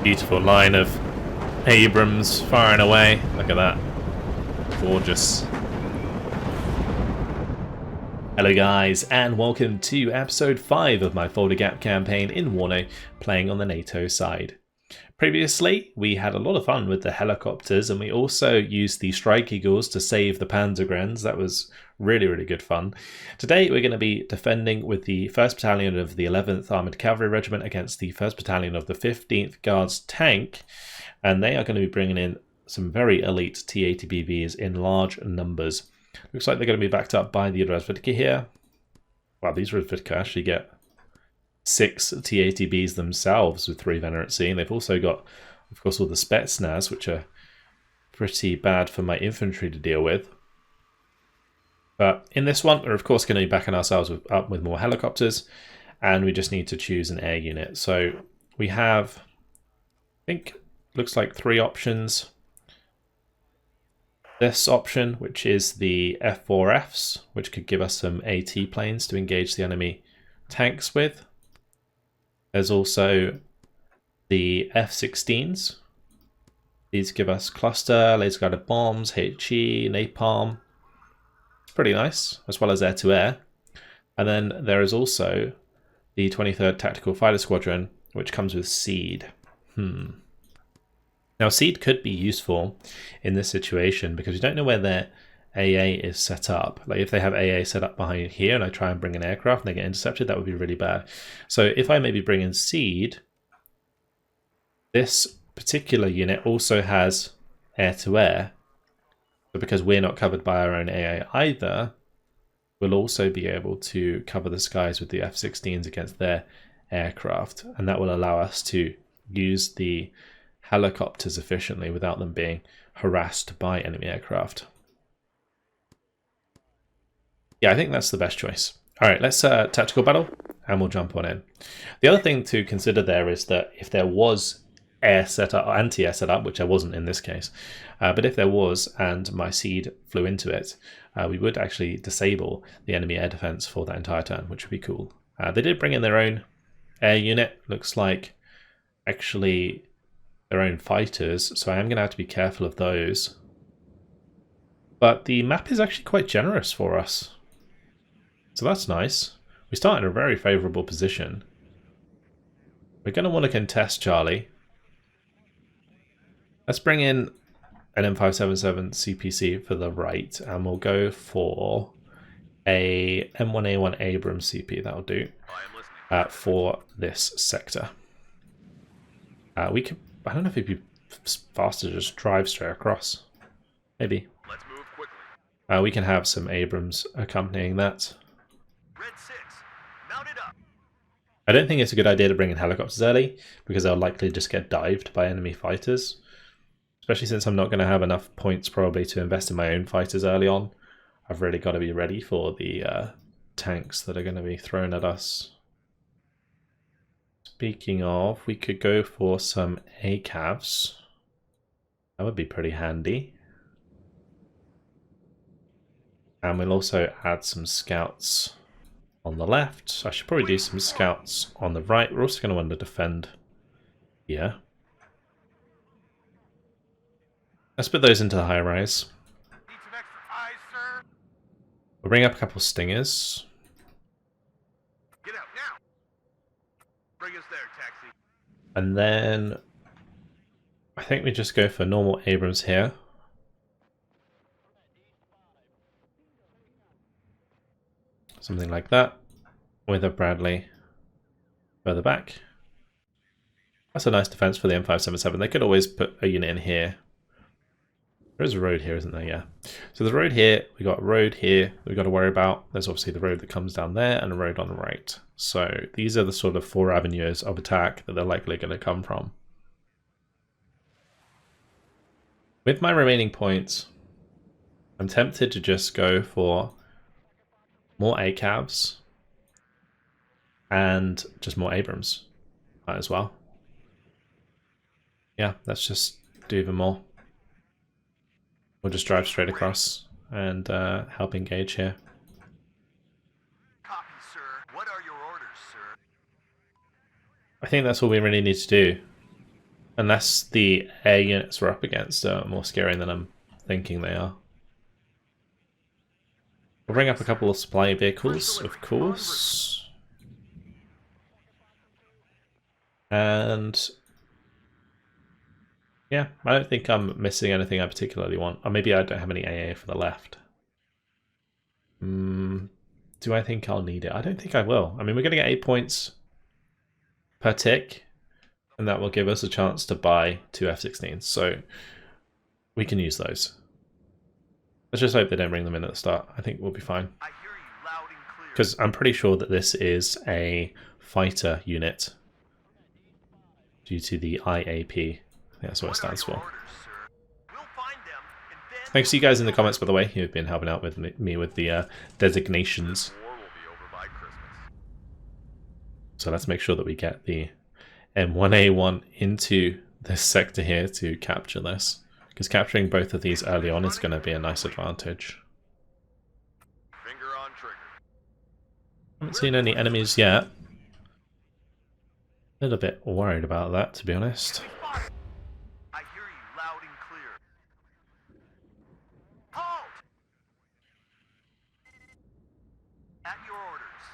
Beautiful line of Abrams firing away. Look at that. Gorgeous. Hello guys, and welcome to episode 5 of my Fulda Gap campaign in WARNO, playing on the NATO side. Previously, we had a lot of fun with the helicopters, and we also used the Strike Eagles to save the Panzergrens. That was really good fun. Today we're going to be defending with the 1st Battalion of the 11th Armoured Cavalry Regiment against the 1st Battalion of the 15th Guards Tank, and they are going to be bringing in some very elite T-80 BVs in large numbers. Looks like they're going to be backed up by the Razvedka here. Wow, these Razvedka actually get 6 T-80Bs themselves with 3 Venerancy, and they've also got, of course, all the Spetsnaz, which are pretty bad for my infantry to deal with. But in this one, we're of course going to be backing ourselves up with more helicopters, and we just need to choose an air unit. So we have, I think, looks like 3 options. This option, which is the F4Fs, which could give us some AT planes to engage the enemy tanks with. There's also the F-16s. These give us cluster, laser-guided bombs, HE, napalm. It's pretty nice, as well as air-to-air. And then there is also the 23rd Tactical Fighter Squadron, which comes with SEED. Now, SEED could be useful in this situation because we don't know where their AA is set up. Like if they have AA set up behind here and I try and bring an aircraft and they get intercepted, that would be really bad. So if I maybe bring in SEED, this particular unit also has air-to-air, but because we're not covered by our own AA either, we'll also be able to cover the skies with the F-16s against their aircraft, and that will allow us to use the helicopters efficiently without them being harassed by enemy aircraft. Yeah, I think that's the best choice. All right, let's tactical battle, and we'll jump on in. The other thing to consider there is that if there was air setup or anti-air setup, which there wasn't in this case, but if there was and my SEED flew into it, we would actually disable the enemy air defense for that entire turn, which would be cool. They did bring in their own air unit. Looks like actually their own fighters, so I am going to have to be careful of those. But the map is actually quite generous for us, so that's nice. We start in a very favourable position. We're going to want to contest Charlie. Let's bring in an M577 CPC for the right, and we'll go for a M1A1 Abrams CP. That'll do for this sector. We could, I don't know if it'd be faster to just drive straight across. Maybe. Let's move quickly. We can have some Abrams accompanying that. Red 6, mount it up. I don't think it's a good idea to bring in helicopters early because they'll likely just get dived by enemy fighters. Especially since I'm not going to have enough points probably to invest in my own fighters early on. I've really got to be ready for the tanks that are going to be thrown at us. Speaking of, we could go for some ACAVs. That would be pretty handy. And we'll also add some scouts on the left. So I should probably do some scouts on the right. We're also going to want to defend here. Let's put those into the high rise. Need some extra eyes, sir. We'll bring up a couple stingers. Get out now. Bring us there, taxi. And then I think we just go for normal Abrams here. Something like that. With a Bradley further back. That's a nice defense for the M577. They could always put a unit in here. There is a road here, isn't there? Yeah. So there's a road here, we got a road here that we've got to worry about. There's obviously the road that comes down there and a road on the right. So these are the sort of 4 avenues of attack that they're likely going to come from. With my remaining points, I'm tempted to just go for more ACAVs and just more Abrams. Might as well. Yeah, let's just do even more. We'll just drive straight across and help engage here. Copy, sir. What are your orders, sir? I think that's all we really need to do. Unless the air units we're up against are more scary than I'm thinking they are. We'll bring up a couple of supply vehicles, of course. And yeah, I don't think I'm missing anything I particularly want. Or maybe I don't have any AA for the left. Do I think I'll need it? I don't think I will. I mean, we're going to get 8 points per tick, and that will give us a chance to buy 2 F-16s. So we can use those. Let's just hope they don't bring them in at the start. I think we'll be fine. Because I'm pretty sure that this is a fighter unit due to the IAP. I think that's what it stands for. Thanks to you guys in the comments, by the way, who've been helping out with me with the designations. So let's make sure that we get the M1A1 into this sector here to capture this. Because capturing both of these early on is going to be a nice advantage. Finger on trigger. Haven't seen any enemies yet. A little bit worried about that, to be honest. I hear you loud and clear. Halt! At your orders.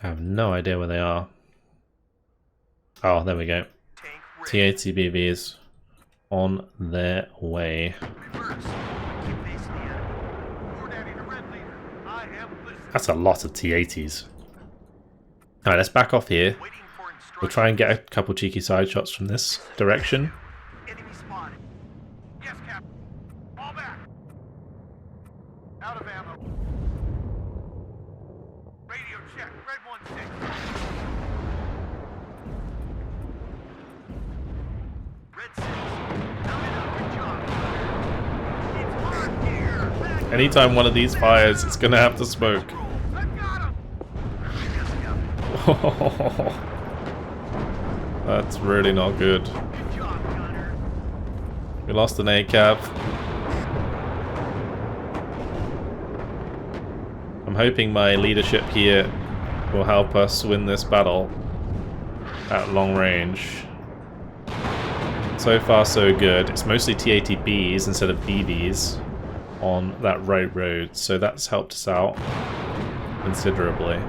I have no idea where they are. Oh, there we go. T-80 BVs on their way. Reverse. Keep facing the enemy. Report at the red leader. I am listening. That's a lot of T-80s. Alright, let's back off here. Waiting for instructions. We'll try and get a couple cheeky side shots from this direction. Enemy spotted. Yes, Captain. Fall back. Out of ammo. Radio check. Red 1-6. Red 6. Coming up. Good job. It's hot here. Back Anytime one of these fires, it's gonna have to smoke. I've got him. Yes, Captain. That's really not good. Good job, Gunner. We lost an ACAV. I'm hoping my leadership here will help us win this battle at long range. So far so good. It's mostly T-80Bs instead of BVs on that right road, so that's helped us out considerably.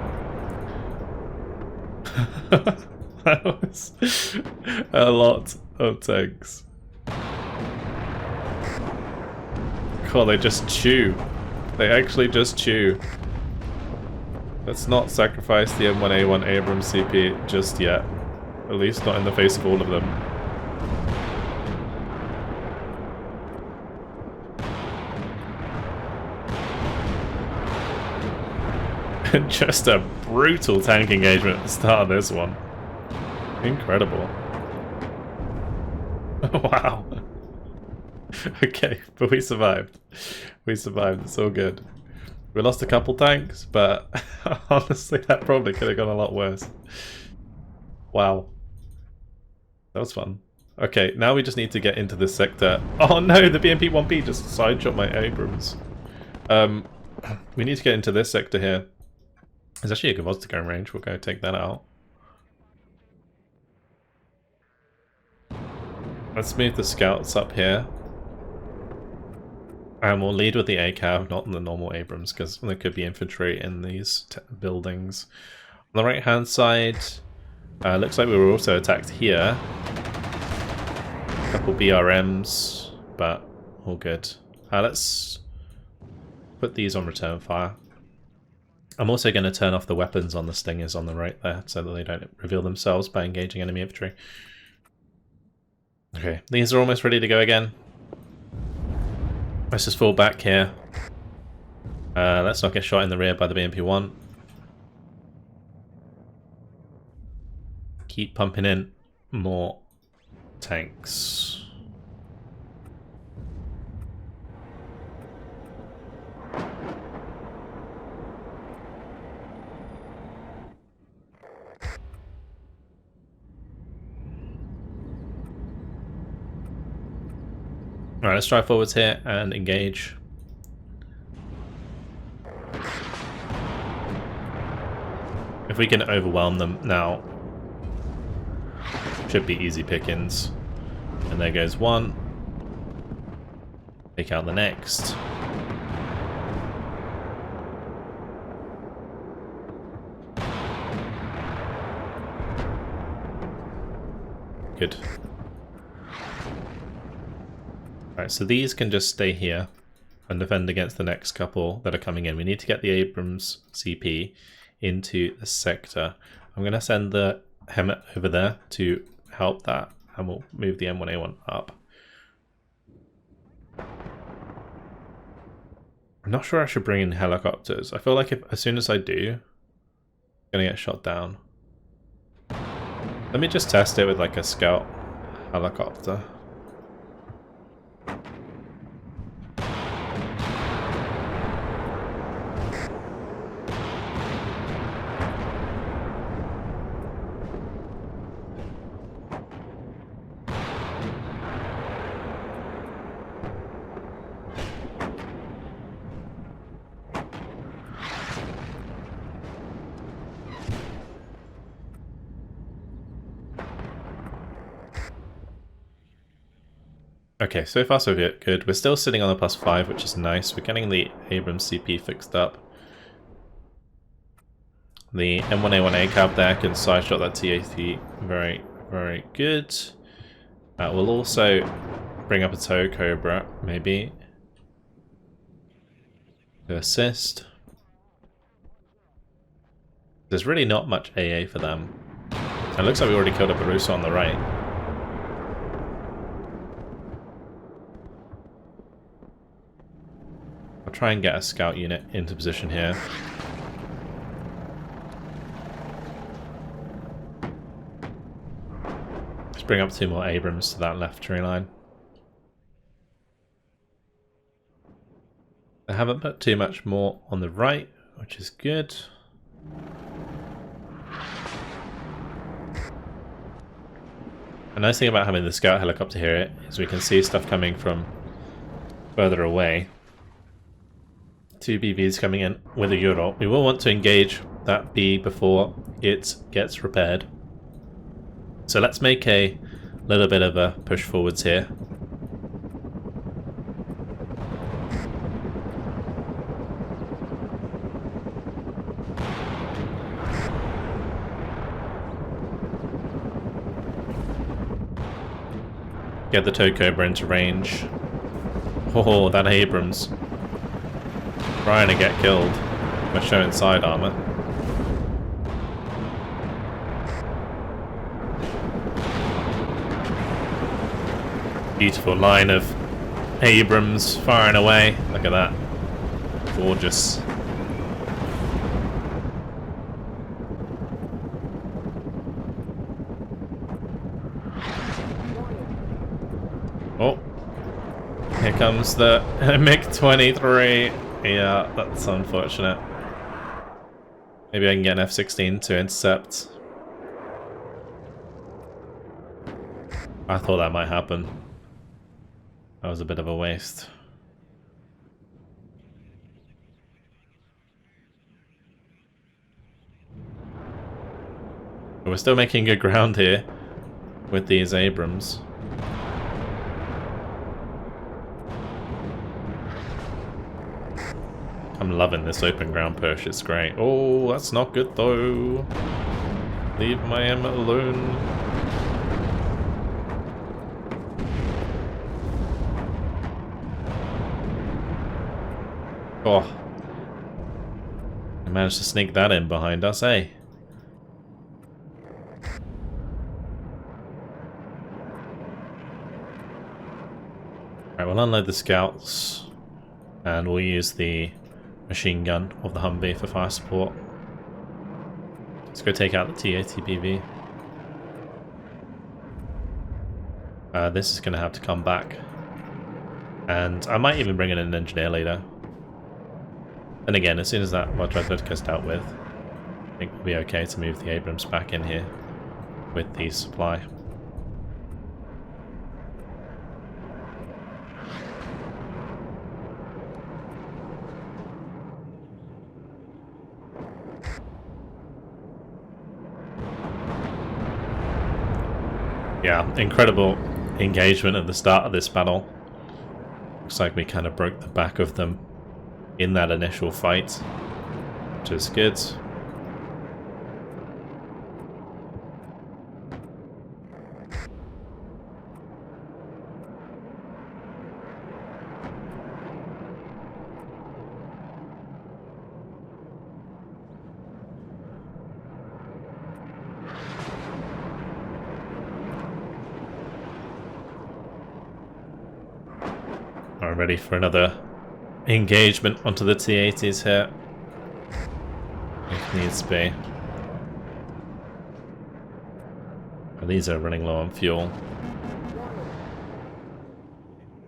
That was a lot of tanks. God, they just chew. They actually just chew. Let's not sacrifice the M1A1 Abrams CP just yet. At least not in the face of all of them. Just a brutal tank engagement at the start of this one. Incredible. Wow. Okay, but we survived. We survived, it's all good. We lost a couple tanks, but honestly that probably could have gone a lot worse. Wow. That was fun. Okay, now we just need to get into this sector. Oh no, the BMP-1B just sideshot my Abrams. We need to get into this sector here. There's actually a Gvozdyka in range, we'll go take that out. Let's move the scouts up here. And we'll lead with the ACAV, not in the normal Abrams, because there could be infantry in these buildings. On the right hand side, looks like we were also attacked here. A couple BRMs, but all good. Let's put these on return fire. I'm also going to turn off the weapons on the Stingers on the right there, so that they don't reveal themselves by engaging enemy infantry. Okay, these are almost ready to go again. Let's just fall back here. Let's not get shot in the rear by the BMP-1. Keep pumping in more tanks. Alright, let's drive forwards here and engage. If we can overwhelm them now, Should be easy pickings. And there goes one. Take out the next. Good. Alright, so these can just stay here and defend against the next couple that are coming in. We need to get the Abrams CP into the sector. I'm going to send the Hemet over there to help that, and we'll move the M1A1 up. I'm not sure I should bring in helicopters. I feel like as soon as I do, I'm going to get shot down. Let me just test it with like a scout helicopter. Okay, so far so good. We're still sitting on a +5, which is nice. We're getting the Abrams CP fixed up. The M1A1A cab there can sideshot that T-80 very, very good. We'll also bring up a tow Cobra, maybe, to assist. There's really not much AA for them. It looks like we already killed a Barusa on the right. I'll try and get a scout unit into position here. Let's bring up 2 more Abrams to that left tree line. I haven't put too much more on the right, which is good. A nice thing about having the scout helicopter here is we can see stuff coming from further away. 2 BVs coming in with a Euro. We will want to engage that B before it gets repaired. So let's make a little bit of a push forwards here. Get the tow Cobra into range. Oh, that Abrams. Trying to get killed. We're showing side armor. Beautiful line of Abrams firing away. Look at that. Gorgeous. Oh. Here comes the MiG-23. Yeah, that's unfortunate. Maybe I can get an F-16 to intercept. I thought that might happen. That was a bit of a waste. But we're still making good ground here with these Abrams. I'm loving this open ground push, it's great. Oh, that's not good though. Leave my M alone. Oh. I managed to sneak that in behind us, eh? Alright, we'll unload the scouts. And we'll use the machine gun of the Humvee for fire support. Let's go take out the T-80 PV. This is going to have to come back. And I might even bring in an engineer later. And again, as soon as that Modra is dealt with, I think we'll be okay to move the Abrams back in here with the supply. Yeah, incredible engagement at the start of this battle. Looks like we kind of broke the back of them in that initial fight, which is good. I'm ready for another engagement onto the T-80s here, if needs be. Oh, these are running low on fuel.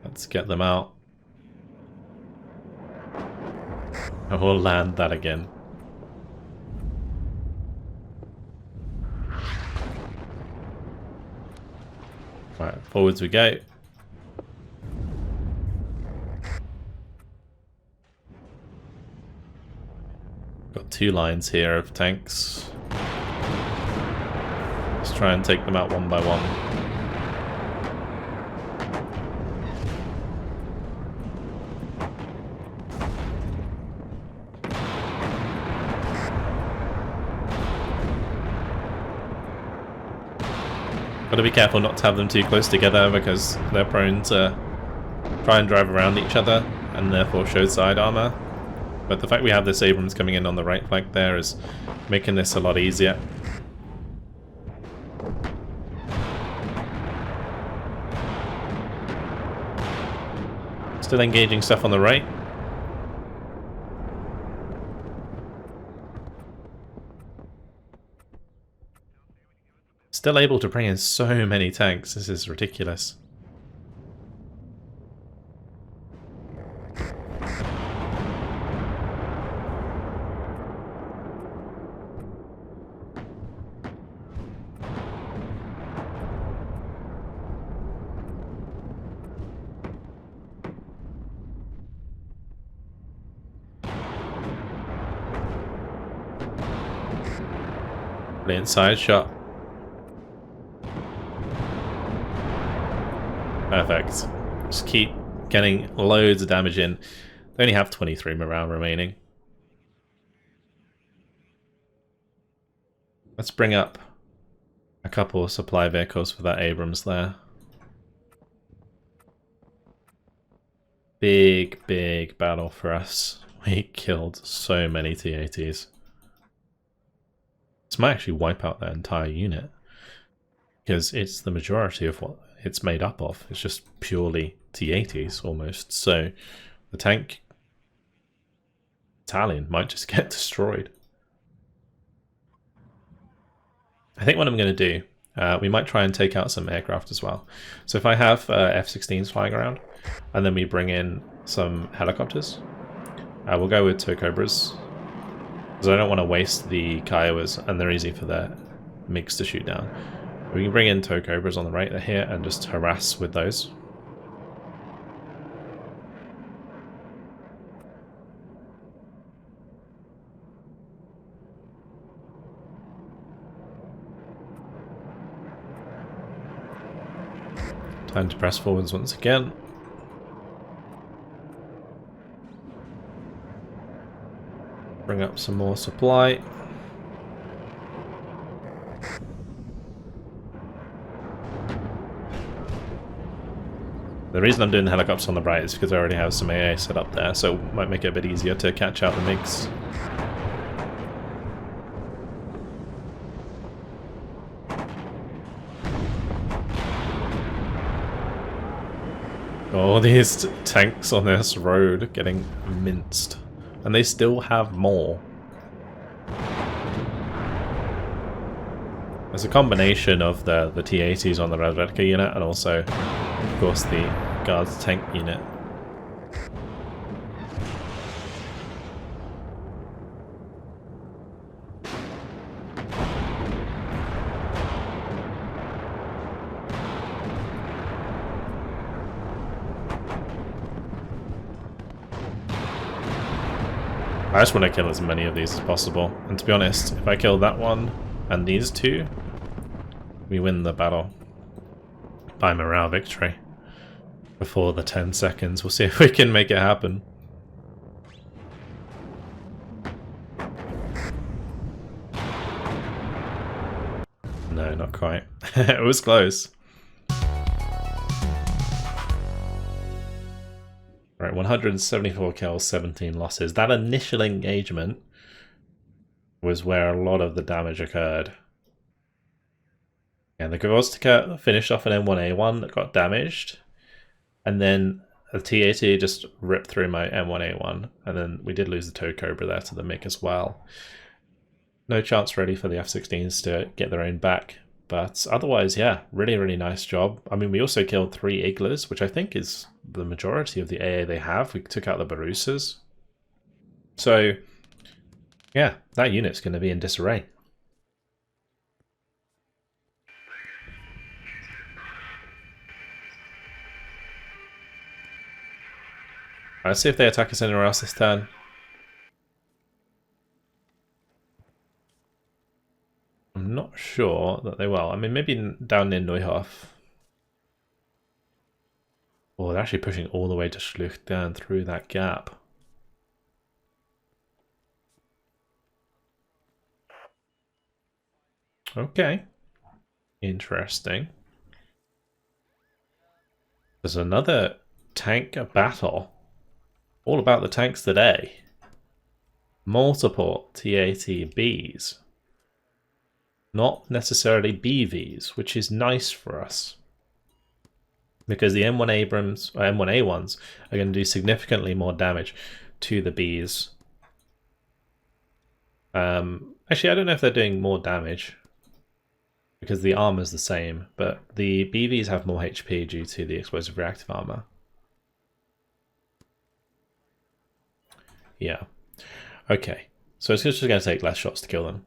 Let's get them out. And we'll land that again. Right, forwards we go. Got two lines here of tanks. Let's try and take them out one by one. Gotta be careful not to have them too close together because they're prone to try and drive around each other and therefore show side armor. But the fact we have this Abrams coming in on the right flank there is making this a lot easier. Still engaging stuff on the right. Still able to bring in so many tanks. This is ridiculous. Brilliant side shot. Perfect. Just keep getting loads of damage in. They only have 23 morale remaining. Let's bring up a couple of supply vehicles for that Abrams there. Big battle for us. We killed so many T-80s. This might actually wipe out that entire unit, because it's the majority of what it's made up of. It's just purely T-80s almost. So the tank battalion might just get destroyed. I think what I'm going to do, we might try and take out some aircraft as well. So if I have F-16s flying around, and then we bring in some helicopters, we'll go with tow Cobras, because I don't want to waste the Kiowas, and they're easy for the MiGs to shoot down. We can bring in tow Cobras on the right here and just harass with those. Time to press forwards once again. Bring up some more supply. The reason I'm doing the helicopters on the right is because I already have some AA set up there, so it might make it a bit easier to catch out the MiGs. Oh, these tanks on this road getting minced. And they still have more. There's a combination of the T-80s on the Redeployment unit and also, of course, the Guards tank unit. I just want to kill as many of these as possible, and to be honest, if I kill that one and these two, we win the battle. by morale victory before the 10 seconds. We'll see if we can make it happen. No, not quite. It was close. Right, 174 kills, 17 losses. That initial engagement was where a lot of the damage occurred. And the Gvozdyka finished off an M1A1 that got damaged. And then a T-80 just ripped through my M1A1. And then we did lose the tow cobra there to the MiG as well. No chance really for the F-16s to get their own back. But otherwise, yeah, really, really nice job. I mean, we also killed 3 Iglas, which I think is the majority of the AA they have. We took out the Barusas. So, yeah, that unit's going to be in disarray. Let's see if they attack us anywhere else this turn. I'm not sure that they will. I mean, maybe down near Neuhof. Oh, they're actually pushing all the way to Schlucht down through that gap. Okay. Interesting. There's another tank battle. All about the tanks today. Multiple T-80Bs. Not necessarily BVs, which is nice for us. Because the M1 Abrams, or M1A1s, are going to do significantly more damage to the Bs. Actually, I don't know if they're doing more damage, because the armor's the same, but the BVs have more HP due to the explosive reactive armor. Yeah. Okay. So it's just going to take less shots to kill them.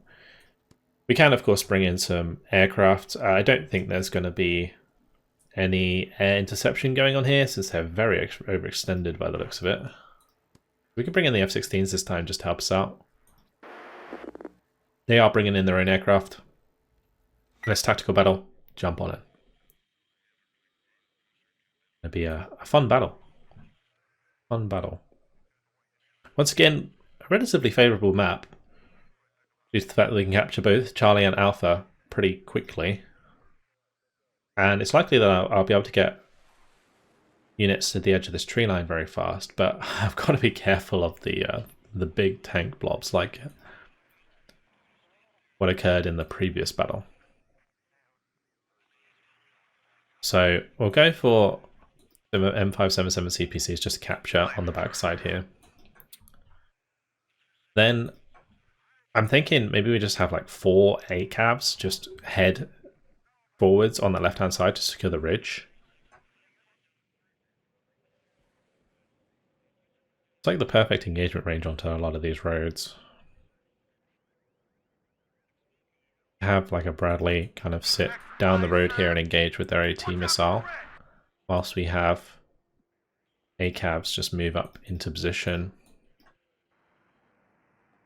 We can, of course, bring in some aircraft. I don't think there's going to be any air interception going on here, since they're very overextended by the looks of it. We can bring in the F-16s this time just to help us out. They are bringing in their own aircraft. This tactical battle, jump on it. It'll be a fun battle. Fun battle. Once again, a relatively favourable map, due to the fact that we can capture both Charlie and Alpha pretty quickly. And it's likely that I'll be able to get units to the edge of this tree line very fast, but I've got to be careful of the big tank blobs like what occurred in the previous battle. So we'll go for the M577 CPCs just to capture on the backside here. Then I'm thinking maybe we just have like 4 ACAVs just head forwards on the left hand side to secure the ridge. It's like the perfect engagement range onto a lot of these roads. Have like a Bradley kind of sit down the road here and engage with their AT missile, whilst we have ACAVs just move up into position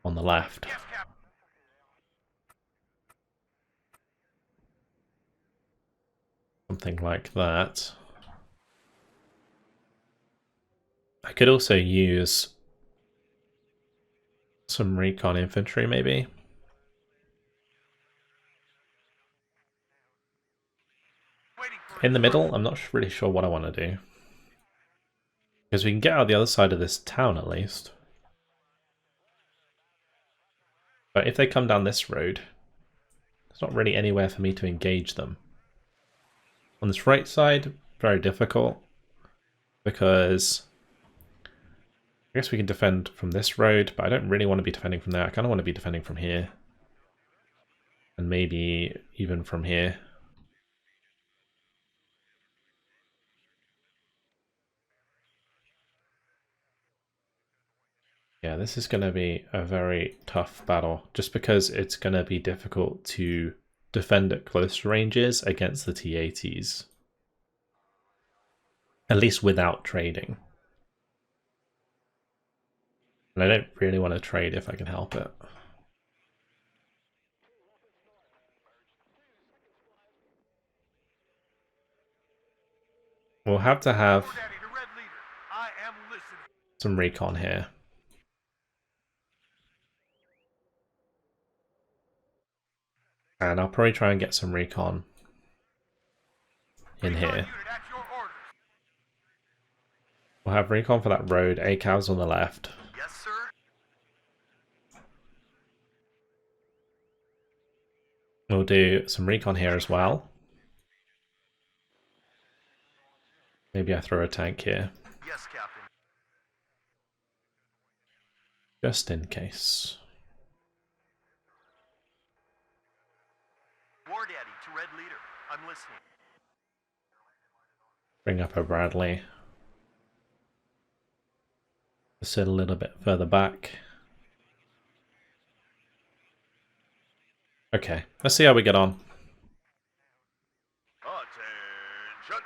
on the left. Something like that. I could also use some recon infantry maybe. In the middle, I'm not really sure what I want to do. Because we can get out the other side of this town at least. But if they come down this road, there's not really anywhere for me to engage them. On this right side, very difficult. Because I guess we can defend from this road, but I don't really want to be defending from there. I kind of want to be defending from here. And maybe even from here. Yeah, this is going to be a very tough battle, just because it's going to be difficult to defend at close ranges against the T-80s. At least without trading. And I don't really want to trade if I can help it. We'll have to have Daddy, the red leader. I am listening. some recon here. And I'll probably try and get some recon in here. Unit at your orders. We'll have recon for that road, ACAVs on the left. Yes, sir. We'll do some recon here as well. Maybe I throw a tank here, Yes, Captain. just in case. War Daddy to red leader. I'm listening. Bring up a Bradley. Sit a little bit further back. Okay, let's see how we get on. Attention.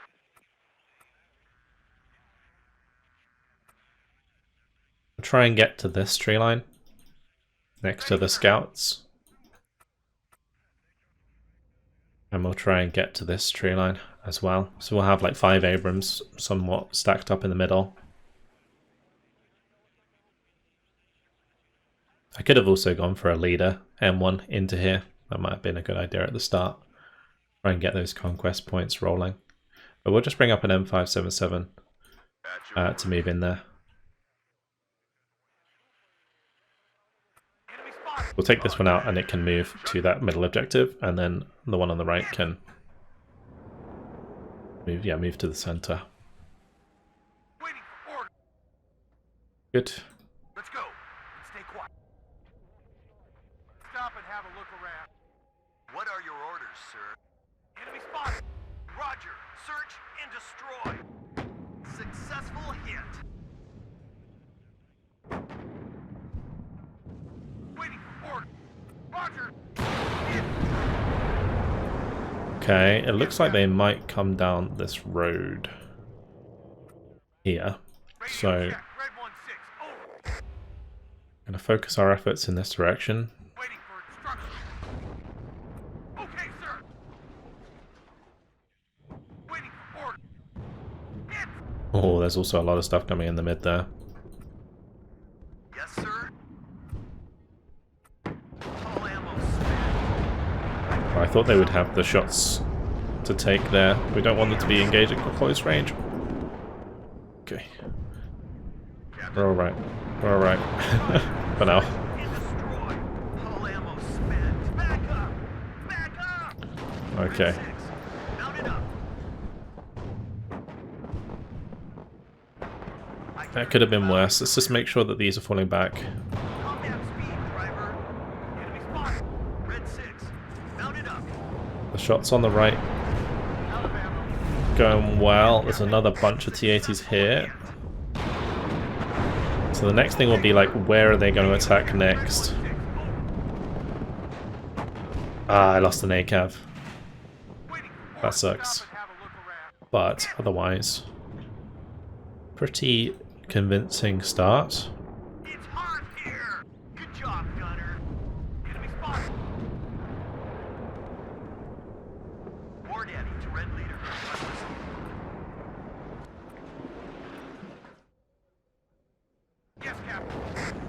We'll try and get to this tree line next to the scouts. And we'll try and get to this tree line as well. So we'll have like 5 Abrams somewhat stacked up in the middle. I could have also gone for a leader M1 into here. That might have been a good idea at the start. Try and get those conquest points rolling. But we'll just bring up an M577 to move in there. Enemy spotted. We'll take this one out and it can move to that middle objective, and then the one on the right can move to the center. Waiting for order. Good. Let's go. Stay quiet. Stop and have a look around. What are your orders, sir? Enemy spotted. Roger. Search and destroy. Successful hit. Waiting for order. Roger. Hit. Okay, it looks like they might come down this road here. So Radio check. Red 1-6. Over. I'm going to focus our efforts in this direction. Waiting for instructions. Okay, sir. Waiting for order. Hit. Oh, there's also a lot of stuff coming in the mid there. Yes, sir. All ammo spent. I thought they would have the shots to take there. We don't want them to be engaging at close range. Okay. We're alright. We're alright. For now. And destroy. All ammo spent. Back up. Back up. Okay. Red 6. Mount it up. That could have been worse. Let's just make sure that these are falling back. Combat speed, driver. Enemy spotted. Red 6. Mount it up. The shots on the right Out of ammo. going well. There's another bunch of T-80s here. So the next thing will be like, where are they going to attack next? Ah, I lost an ACAV. That sucks. But otherwise, pretty convincing start. It's hot here. Good job, gunner. Enemy spotted. War Daddy to red leader. Yes, Captain.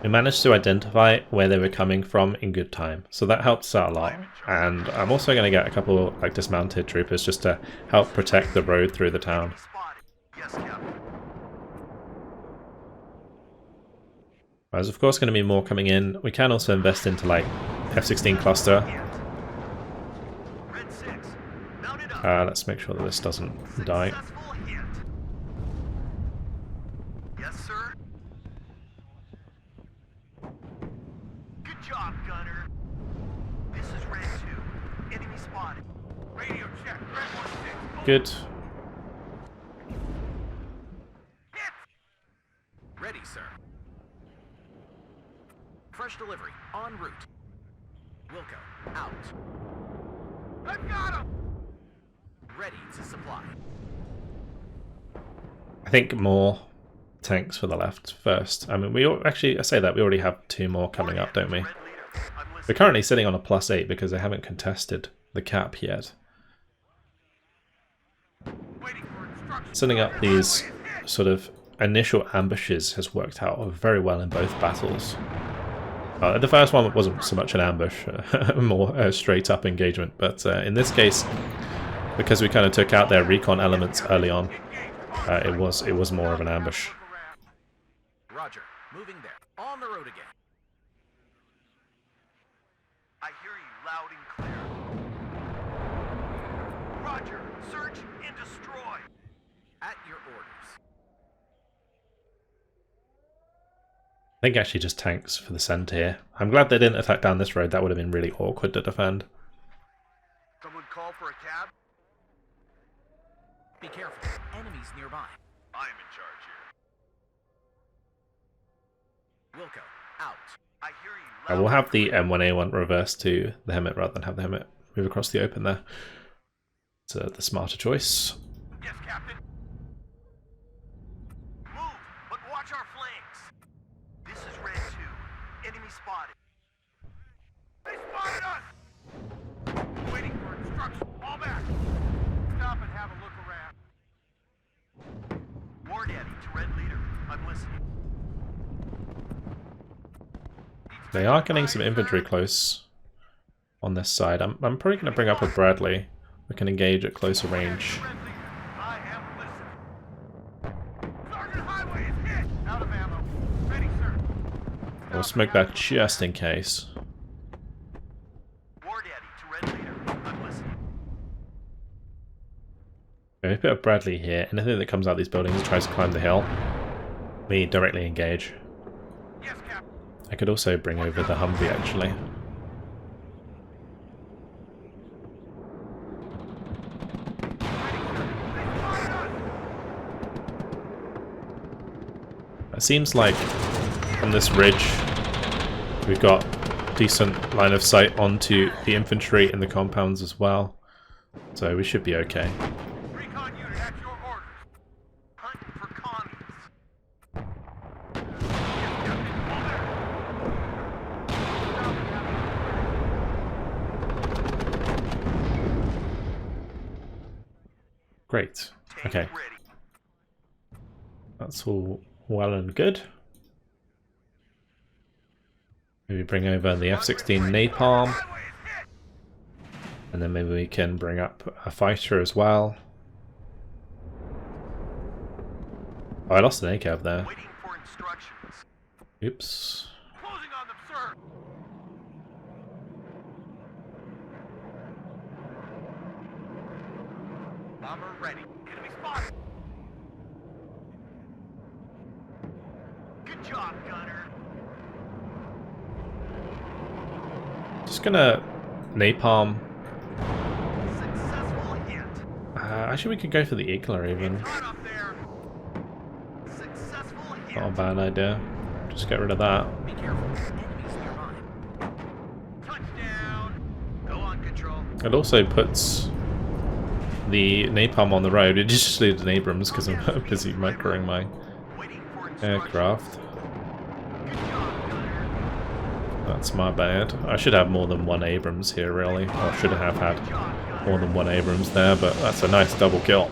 We managed to identify where they were coming from in good time, so that helped us out a lot. And I'm also going to get a couple like dismounted troopers just to help protect the road through the town. Enemy spotted. Yes, Captain. There's of course going to be more coming in. We can also invest into like F-16 cluster. Hit. Red 6. Mount it up. Let's make sure that this doesn't die. Successful hit. Yes, sir. Good job, gunner. This is Red 2. Enemy spotted. Radio check. Red 1-6. Good. Hit. Ready, sir. Fresh delivery, en route. Wilco, out. I've got him. Ready to supply. I think more tanks for the left first. I mean, I say that we already have 2 more coming up, don't we? Red leader. I'm We're listening. currently sitting on a +8 because they haven't contested the cap yet. Waiting for instructions. setting up these sort of initial ambushes has worked out very well in both battles. The first one wasn't so much an ambush, more a straight up engagement, but in this case, because we kind of took out their recon elements early on, it was more of an ambush. Roger. Moving there. On the road again. I hear you loud and clear. Roger, search and destroy. At your orders. I think actually just tanks for the center here. I'm glad they didn't attack down this road. That would have been really awkward to defend. Someone call for a cab? Be careful. Enemies nearby. I am in charge here. Wilco, out. I hear you I loud will and have the clear. M1A1 reverse to the Hemmet rather than have the Hemmet move across the open there. It's the smarter choice. Yes, Captain. Move, but watch our flanks. This is Red 2. Enemy spotted. They spotted us! Waiting for instructions. All back. Stop and have a look around. War Daddy to Red Leader. I'm listening. They are getting some infantry close on this side. I'm probably going to bring up a Bradley. We can engage at closer range. I am listening. Sergeant Highway is hit! Out of ammo. Ready, sir. We'll smoke that just in case. War Daddy to Red Leader. I'm listening. We put a Bradley here. Anything that comes out of these buildings tries to climb the hill, we directly engage. Yes, Captain. I could also bring over the Humvee actually. It seems like on this ridge we've got decent line of sight onto the infantry in the compounds as well, so we should be okay. Recon unit at your orders. Hunting for commies. Yes, Captain. Great. Tank Okay, ready. that's all well and good. Maybe bring over the F-16 napalm, Highway is hit! and then maybe we can bring up a fighter as well. Oh, I lost an ACAV there. Waiting for instructions. Oops. Closing on them, sir. Bomber ready. Enemy spotted. Good job, gunner. Just gonna napalm. Successful hit. Actually, we could go for the Eagler even. It's hot up there. Successful hit. Not a bad idea. Just get rid of that. Be careful. Enemies nearby. Touchdown. Go on, control. It also puts the napalm on the road. It just needs an Abrams because I'm busy microing my Waiting for instructions. aircraft. Good job, gunner. That's my bad. I should have more than one Abrams here, really. Or should have had Good job, gunner. more than one Abrams there, but that's a nice double kill.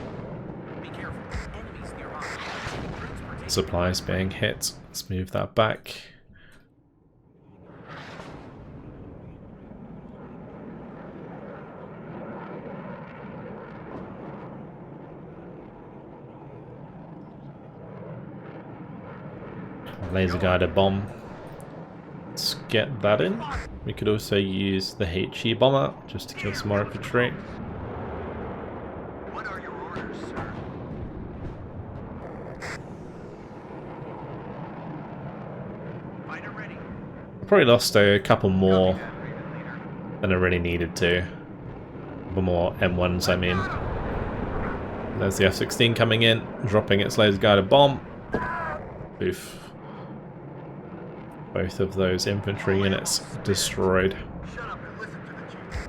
Be careful. Enemies nearby. Transportation. Supplies being hit. Let's move that back. Laser guided bomb. Let's get that in. We could also use the HE bomber just to kill some more infantry. What are your orders, sir? Fighter ready. Probably lost a couple more Copy that, Raven leader. than I really needed to. A couple more M1s, I mean. There's the F-16 coming in, dropping its laser guided bomb. Oof. Both of those infantry units destroyed. Shut up and listen to the chief.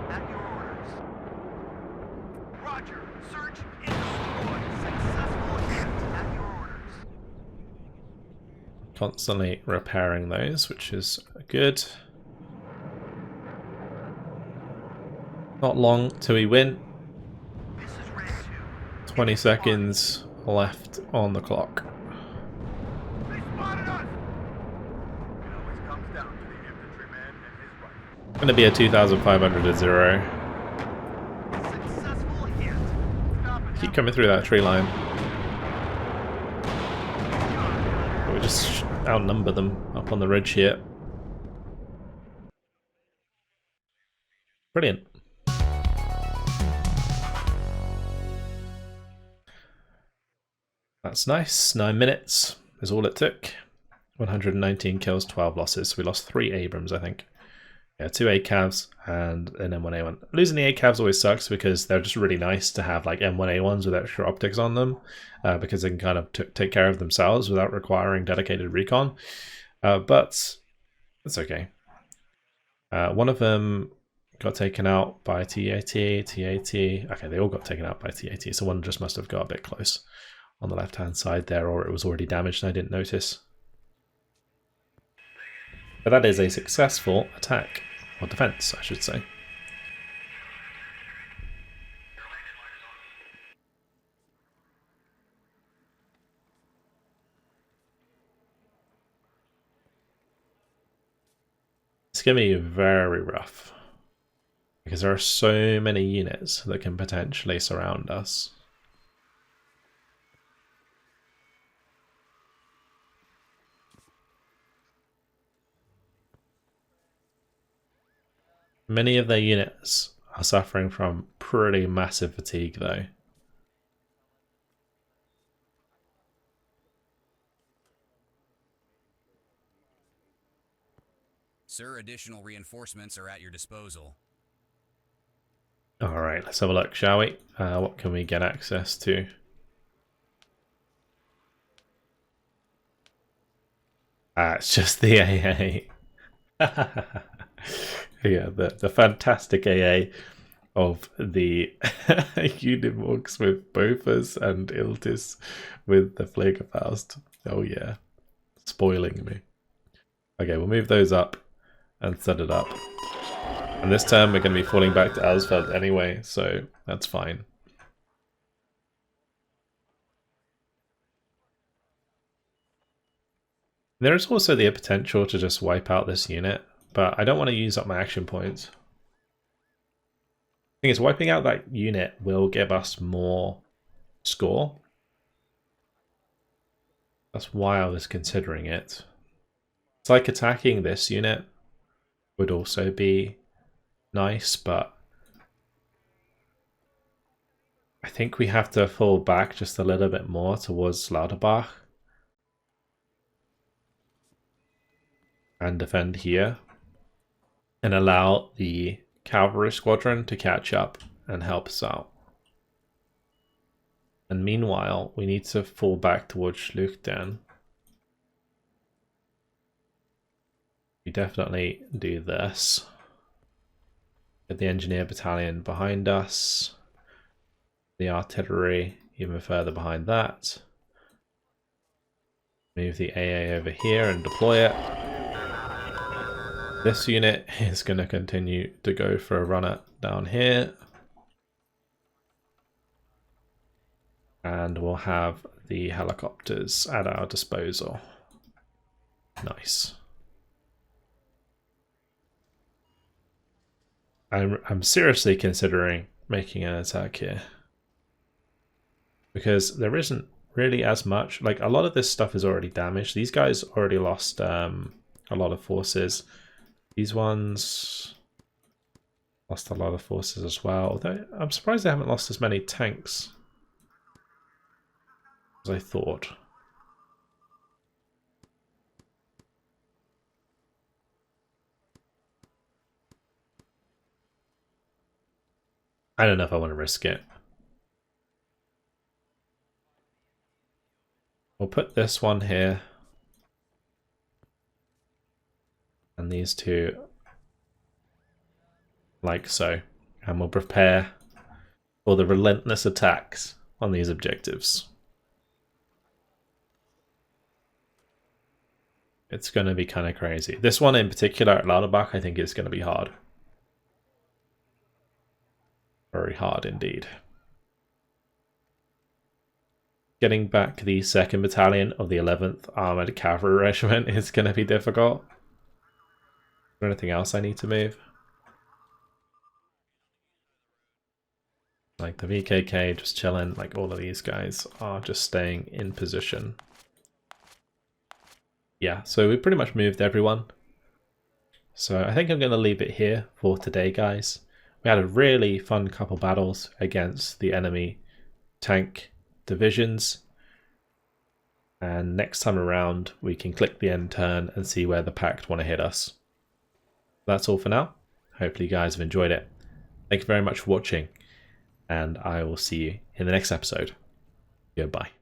At your orders. Roger. Search and destroy. Successful hit. At your orders. Constantly repairing those, which is good. Not long till we win. This is Red 2. 20 seconds left on the clock. They spotted us! It always comes down to the infantryman and his rifle. Going to be a 2,500 to 0. Successful hit. Stop and Keep coming through that tree line. But we just outnumber them up on the ridge here. Brilliant. That's nice. 9 minutes is all it took. 119 kills, 12 losses. We lost 3 Abrams, I think. Yeah, 2 ACAVs and an M1A1. Losing the ACAVs always sucks because they're just really nice to have like M1A1s with extra optics on them because they can kind of take care of themselves without requiring dedicated recon. But it's okay. One of them got taken out by T-80, T-80. Okay, they all got taken out by T-80, so one just must have got a bit close on the left-hand side there, or it was already damaged and I didn't notice. But that is a successful attack, or defense, I should say. It's going to be very rough, because there are so many units that can potentially surround us. Many of their units are suffering from pretty massive fatigue though. Sir, additional reinforcements are at your disposal. Alright, let's have a look, shall we? What can we get access to? It's just the AA. Yeah, the fantastic AA of the Unimorgs with Bofors and Iltis with the Fliegerfaust. Oh yeah, spoiling me. Okay, we'll move those up and set it up. And this time we're going to be falling back to Ausfeld anyway, so that's fine. There is also the potential to just wipe out this unit, but I don't want to use up my action points. The thing is, wiping out that unit will give us more score. That's why I was considering it. It's like attacking this unit would also be nice, but I think we have to fall back just a little bit more towards Lauterbach and defend here and allow the cavalry squadron to catch up and help us out. And meanwhile, we need to fall back towards Schluchten. We definitely do this. Get the engineer battalion behind us. The artillery even further behind that. Move the AA over here and deploy it. This unit is going to continue to go for a runner down here. And we'll have the helicopters at our disposal. Nice. I'm seriously considering making an attack here. Because there isn't really as much. Like, a lot of this stuff is already damaged. These guys already lost a lot of forces. These ones lost a lot of forces as well. Although I'm surprised they haven't lost as many tanks as I thought. I don't know if I want to risk it. We'll put this one here. And these two like so. And we'll prepare for the relentless attacks on these objectives. It's going to be kind of crazy. This one in particular at Lauterbach, I think is going to be hard. Very hard indeed. Getting back the 2nd Battalion of the 11th Armoured Cavalry Regiment is going to be difficult. Is there anything else I need to move? Like the VKK just chilling, like all of these guys are just staying in position. Yeah, so we pretty much moved everyone. So I think I'm going to leave it here for today, guys. We had a really fun couple battles against the enemy tank divisions. And next time around, we can click the end turn and see where the Pact want to hit us. That's all for now. Hopefully you guys have enjoyed it. Thank you very much for watching, and I will see you in the next episode. Goodbye.